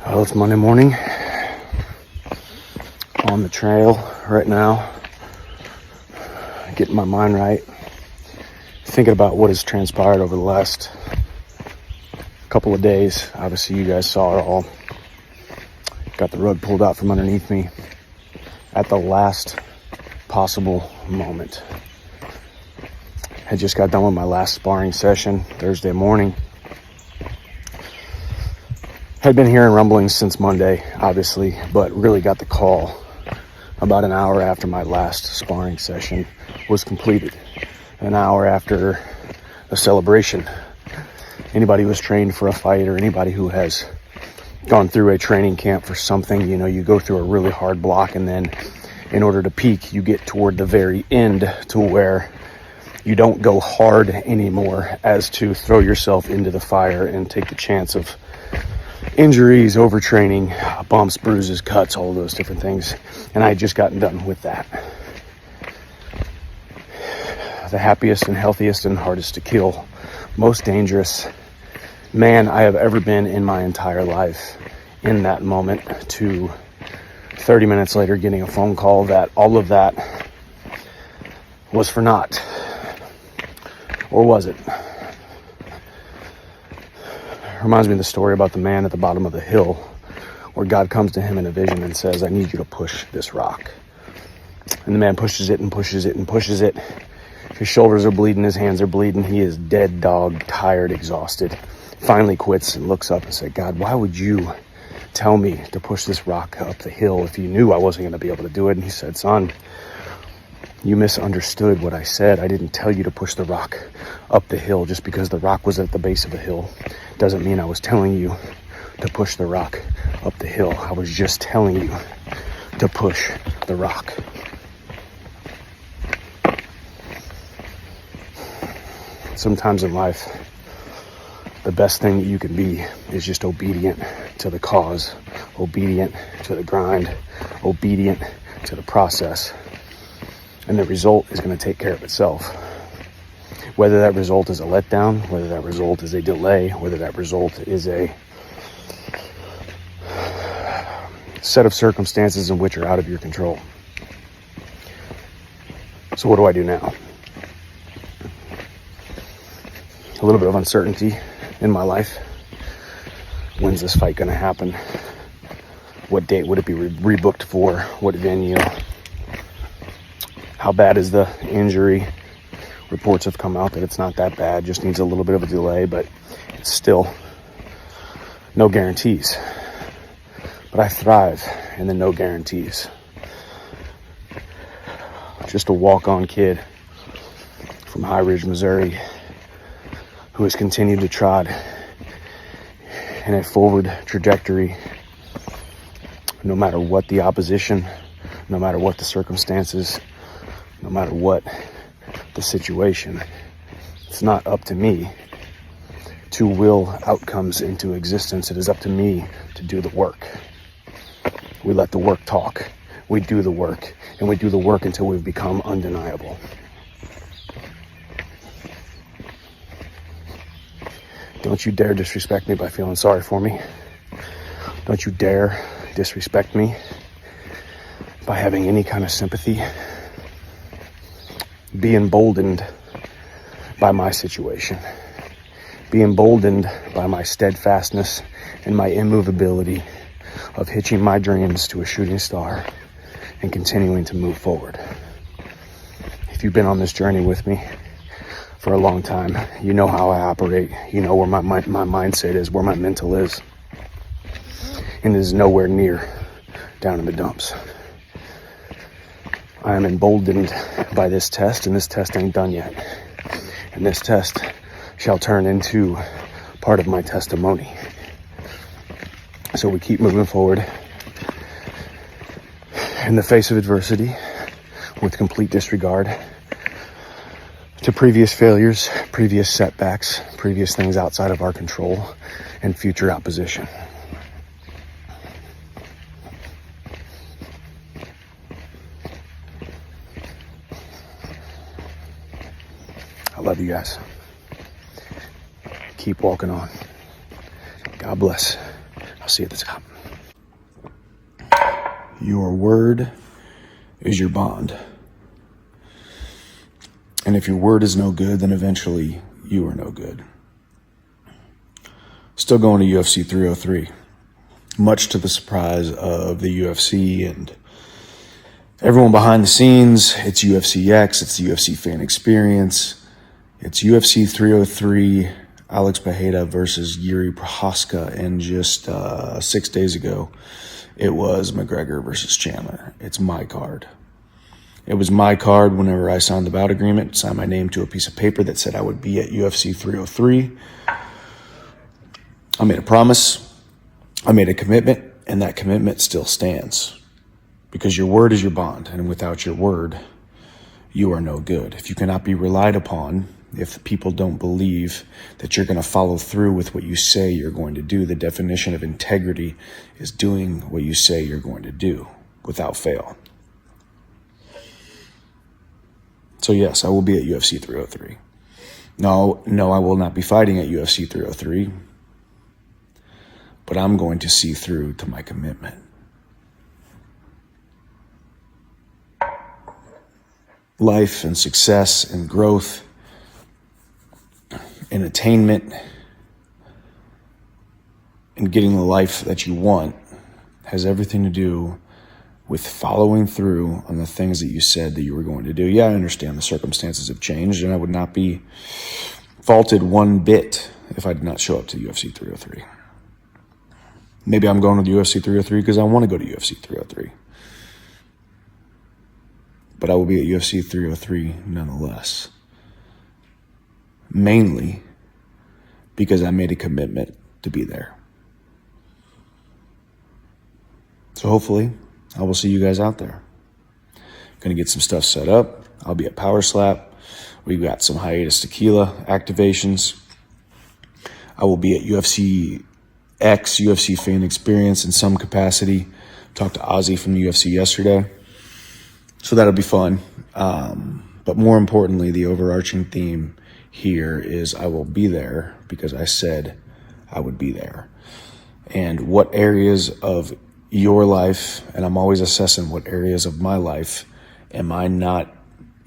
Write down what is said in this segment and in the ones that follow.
Well, it's Monday morning. On the trail right now, getting my mind right, thinking about what has transpired over the last couple of days. Obviously, you guys saw it all. Got the rug pulled out from underneath me at the last possible moment. I just got done with my last sparring session Thursday morning. Had been hearing rumblings since Monday, obviously, but really got the call about an hour after my last sparring session was completed. An hour after a celebration. Anybody who was trained for a fight, or anybody who has gone through a training camp for something, you know, you go through a really hard block, and then in order to peak, you get toward the very end to where you don't go hard anymore, as to throw yourself into the fire and take the chance of injuries, overtraining, bumps, bruises, cuts, all of those different things. And I had just gotten done with that. The happiest and healthiest and hardest to kill, most dangerous man I have ever been in my entire life. In that moment, to 30 minutes later getting a phone call that all of that was for naught. Or was it? Reminds me of the story about the man at the bottom of the hill, where God comes to him in a vision and says, I need you to push this rock. And the man pushes it and pushes it and pushes it. His shoulders are bleeding, his hands are bleeding. He is dead dog, tired, exhausted. Finally quits and looks up and said, God, why would you tell me to push this rock up the hill if you knew I wasn't going to be able to do it? And he said, son, you misunderstood what I said. I didn't tell you to push the rock up the hill. Just because the rock was at the base of the hill doesn't mean I was telling you to push the rock up the hill. I was just telling you to push the rock. Sometimes in life, the best thing that you can be is just obedient to the cause, obedient to the grind, obedient to the process. And the result is going to take care of itself. Whether that result is a letdown, whether that result is a delay, whether that result is a set of circumstances in which are out of your control. So what do I do now? A little bit of uncertainty in my life. When's this fight going to happen? What date would it be rebooked for? What venue? How bad is the injury? Reports have come out that it's not that bad, just needs a little bit of a delay, but it's still no guarantees. But I thrive in the no guarantees. Just a walk-on kid from High Ridge, Missouri, who has continued to trot in a forward trajectory, no matter what the opposition, no matter what the circumstances, no matter what the situation. It's not up to me to will outcomes into existence. It is up to me to do the work. We let the work talk. We do the work, and we do the work until we've become undeniable. Don't you dare disrespect me by feeling sorry for me. Don't you dare disrespect me by having any kind of sympathy. Be emboldened by my situation. Be emboldened by my steadfastness and my immovability of hitching my dreams to a shooting star and continuing to move forward. If you've been on this journey with me for a long time, you know how I operate. You know where my mindset is, where my mental is. And it is nowhere near down in the dumps. I am emboldened by this test, and this test ain't done yet. And this test shall turn into part of my testimony. So we keep moving forward in the face of adversity with complete disregard to previous failures, previous setbacks, previous things outside of our control, and future opposition. I love you guys. Keep walking on. God bless. see you at the top. Your word is your bond. And if your word is no good, then eventually you are no good. Still going to UFC 303, much to the surprise of the UFC and everyone behind the scenes. It's UFC X, it's the UFC fan experience. It's UFC 303, Alex Pereira versus Yuri Prochazka, and just 6 days ago, it was McGregor versus Chandler. It's my card. It was my card whenever I signed the bout agreement, signed my name to a piece of paper that said I would be at UFC 303. I made a promise, I made a commitment, and that commitment still stands. Because your word is your bond, and without your word, you are no good. If you cannot be relied upon, if people don't believe that you're going to follow through with what you say you're going to do, the definition of integrity is doing what you say you're going to do without fail. So yes, I will be at UFC 303. No, I will not be fighting at UFC 303, but I'm going to see through to my commitment. Life and success and growth and attainment and getting the life that you want has everything to do with following through on the things that you said that you were going to do. Yeah, I understand the circumstances have changed, and I would not be faulted one bit if I did not show up to UFC 303. Maybe I'm going to UFC 303 because I want to go to UFC 303. But I will be at UFC 303 nonetheless. Mainly because I made a commitment to be there. So hopefully, I will see you guys out there. Gonna get some stuff set up. I'll be at Power Slap. We've got some hiatus tequila activations. I will be at UFC X, UFC fan experience in some capacity. Talked to Ozzy from the UFC yesterday. So that'll be fun. But more importantly, the overarching theme here is I will be there because I said I would be there. And what areas of your life, and I'm always assessing what areas of my life am I not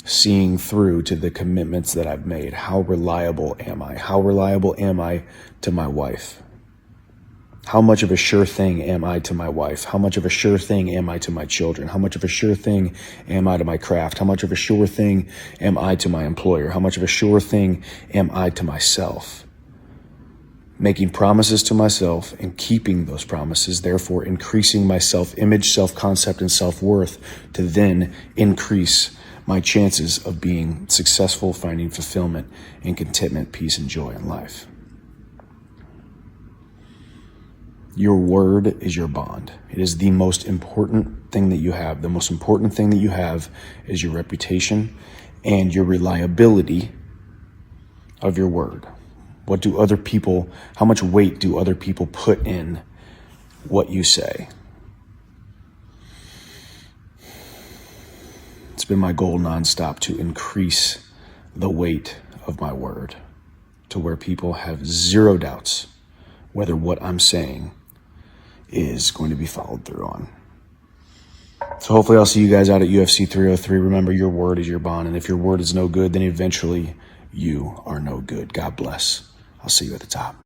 seeing through to the commitments that I've made? How reliable am I? How reliable am I to my wife? How much of a sure thing am I to my wife? How much of a sure thing am I to my children? How much of a sure thing am I to my craft? How much of a sure thing am I to my employer? How much of a sure thing am I to myself? Making promises to myself and keeping those promises, therefore increasing my self-image, self-concept, and self-worth to then increase my chances of being successful, finding fulfillment and contentment, peace, and joy in life. Your word is your bond. It is the most important thing that you have. The most important thing that you have is your reputation and your reliability of your word. What do other people, how much weight do other people put in what you say? It's been my goal nonstop to increase the weight of my word to where people have zero doubts whether what I'm saying is going to be followed through on. So hopefully I'll see you guys out at UFC 303. Remember, your word is your bond, and if your word is no good, then eventually you are no good. God bless. I'll see you at the top.